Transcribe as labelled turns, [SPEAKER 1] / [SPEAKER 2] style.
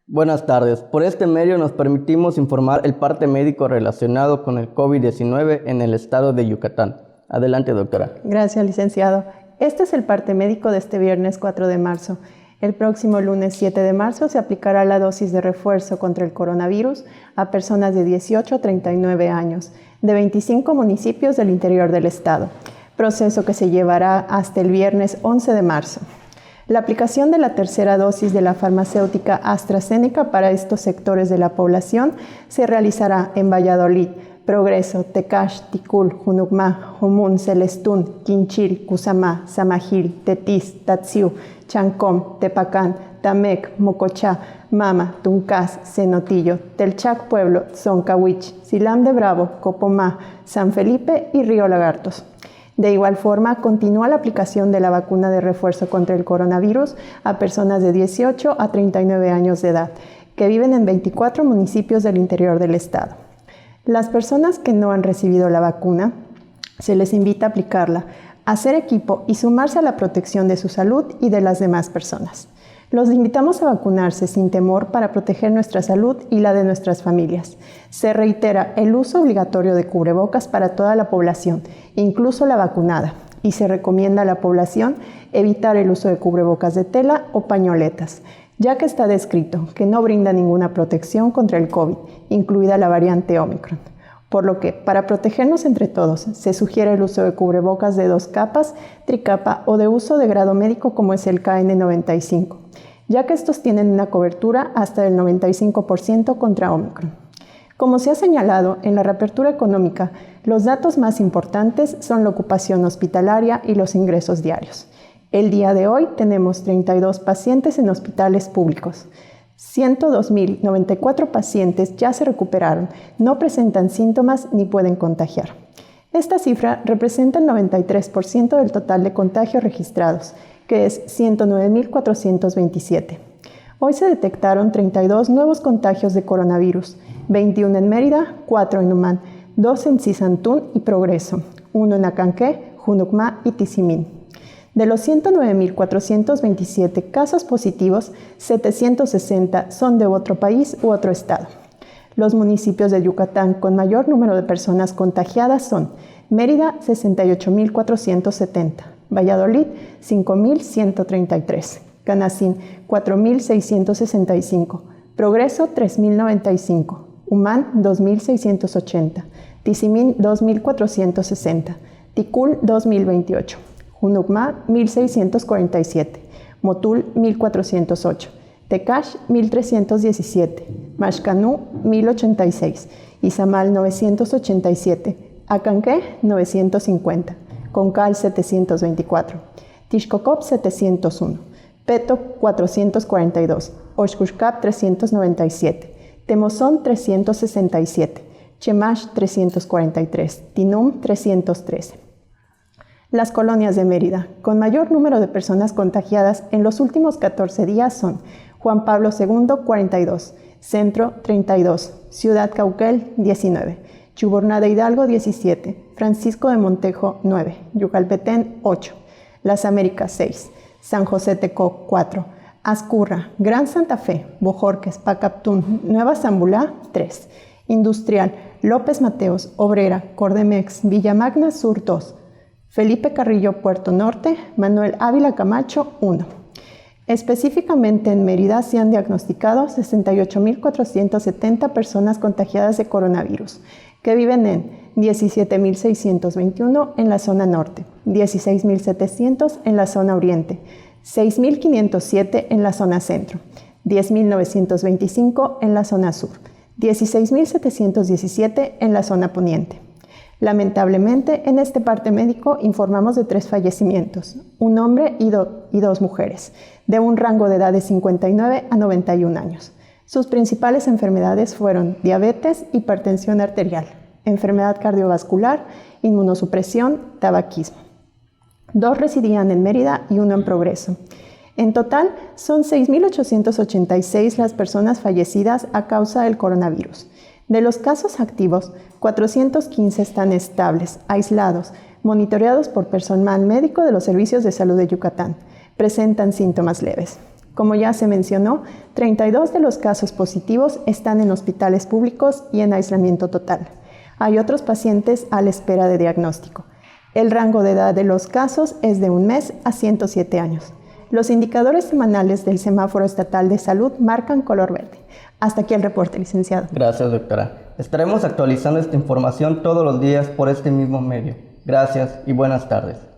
[SPEAKER 1] Buenas tardes. Por este medio nos permitimos informar el parte médico relacionado con el COVID-19 en el estado de Yucatán. Adelante, doctora.
[SPEAKER 2] Gracias, licenciado. Este es el parte médico de este viernes 4 de marzo. El próximo lunes 7 de marzo se aplicará la dosis de refuerzo contra el coronavirus a personas de 18 a 39 años, de 25 municipios del interior del estado, proceso que se llevará hasta el viernes 11 de marzo. La aplicación de la tercera dosis de la farmacéutica AstraZeneca para estos sectores de la población se realizará en Valladolid, Progreso, Tecash, Ticul, Junucmá, Jumún, Celestún, Quinchil, Cusamá, Samajil, Tetis, Tatsiu, Chancom, Tepacán, Tamec, Mocochá, Mama, Tuncás, Cenotillo, Telchac Pueblo, Zoncahuich, Silam de Bravo, Copomá, San Felipe y Río Lagartos. De igual forma, continúa la aplicación de la vacuna de refuerzo contra el coronavirus a personas de 18 a 39 años de edad, que viven en 24 municipios del interior del estado. Las personas que no han recibido la vacuna, se les invita a aplicarla, hacer equipo y sumarse a la protección de su salud y de las demás personas. Los invitamos a vacunarse sin temor para proteger nuestra salud y la de nuestras familias. Se reitera el uso obligatorio de cubrebocas para toda la población, incluso la vacunada, y se recomienda a la población evitar el uso de cubrebocas de tela o pañoletas, ya que está descrito que no brinda ninguna protección contra el COVID, incluida la variante Omicron. Por lo que, para protegernos entre todos, se sugiere el uso de cubrebocas de 2 capas, tricapa o de uso de grado médico como es el KN95, ya que estos tienen una cobertura hasta del 95% contra Omicron. Como se ha señalado en la reapertura económica, los datos más importantes son la ocupación hospitalaria y los ingresos diarios. El día de hoy tenemos 32 pacientes en hospitales públicos. 102.094 pacientes ya se recuperaron, no presentan síntomas ni pueden contagiar. Esta cifra representa el 93% del total de contagios registrados, que es 109.427. Hoy se detectaron 32 nuevos contagios de coronavirus, 21 en Mérida, 4 en Humán, 2 en Cisantún y Progreso, 1 en Acanqué, Junucmá y Tizimín. De los 109.427 casos positivos, 760 son de otro país u otro estado. Los municipios de Yucatán con mayor número de personas contagiadas son Mérida, 68.470, Valladolid, 5.133, Canacín, 4.665, Progreso, 3.095, Humán, 2.680, Tizimín, 2.460, Ticul, 2.028. Junucmá, 1.647, Motul, 1.408, Tecash, 1.317, Maxcanú, 1.086, Izamal, 987, Acanqué, 950, Concal, 724, Tixcocop, 701, Peto, 442, Oxcuxcap, 397, Temozón, 367, Chemash, 343, Tinum, 313. Las colonias de Mérida, con mayor número de personas contagiadas en los últimos 14 días son Juan Pablo II, 42, Centro, 32, Ciudad Cauquel, 19, Chuburná de Hidalgo, 17, Francisco de Montejo, 9, Yucalpetén, 8, Las Américas, 6, San José Tecó, 4, Azcurra, Gran Santa Fe, Bojorques, Pacaptún, Nueva Zambulá, 3, Industrial, López Mateos, Obrera, Cordemex, Villamagna Sur, 2, Felipe Carrillo, Puerto Norte, Manuel Ávila Camacho, 1. Específicamente en Mérida se han diagnosticado 68.470 personas contagiadas de coronavirus, que viven en 17.621 en la zona norte, 16.700 en la zona oriente, 6.507 en la zona centro, 10.925 en la zona sur, 16.717 en la zona poniente. Lamentablemente, en este parte médico informamos de 3 fallecimientos, un hombre y 2 mujeres, de un rango de edad de 59 a 91 años. Sus principales enfermedades fueron diabetes, hipertensión arterial, enfermedad cardiovascular, inmunosupresión, tabaquismo. 2 residían en Mérida y 1 en Progreso. En total, son 6.886 las personas fallecidas a causa del coronavirus. De los casos activos, 415 están estables, aislados, monitoreados por personal médico de los servicios de salud de Yucatán. Presentan síntomas leves. Como ya se mencionó, 32 de los casos positivos están en hospitales públicos y en aislamiento total. Hay otros pacientes a la espera de diagnóstico. El rango de edad de los casos es de 1 mes a 107 años. Los indicadores semanales del Semáforo Estatal de Salud marcan color verde. Hasta aquí el reporte, licenciado.
[SPEAKER 1] Gracias, doctora. Estaremos actualizando esta información todos los días por este mismo medio. Gracias y buenas tardes.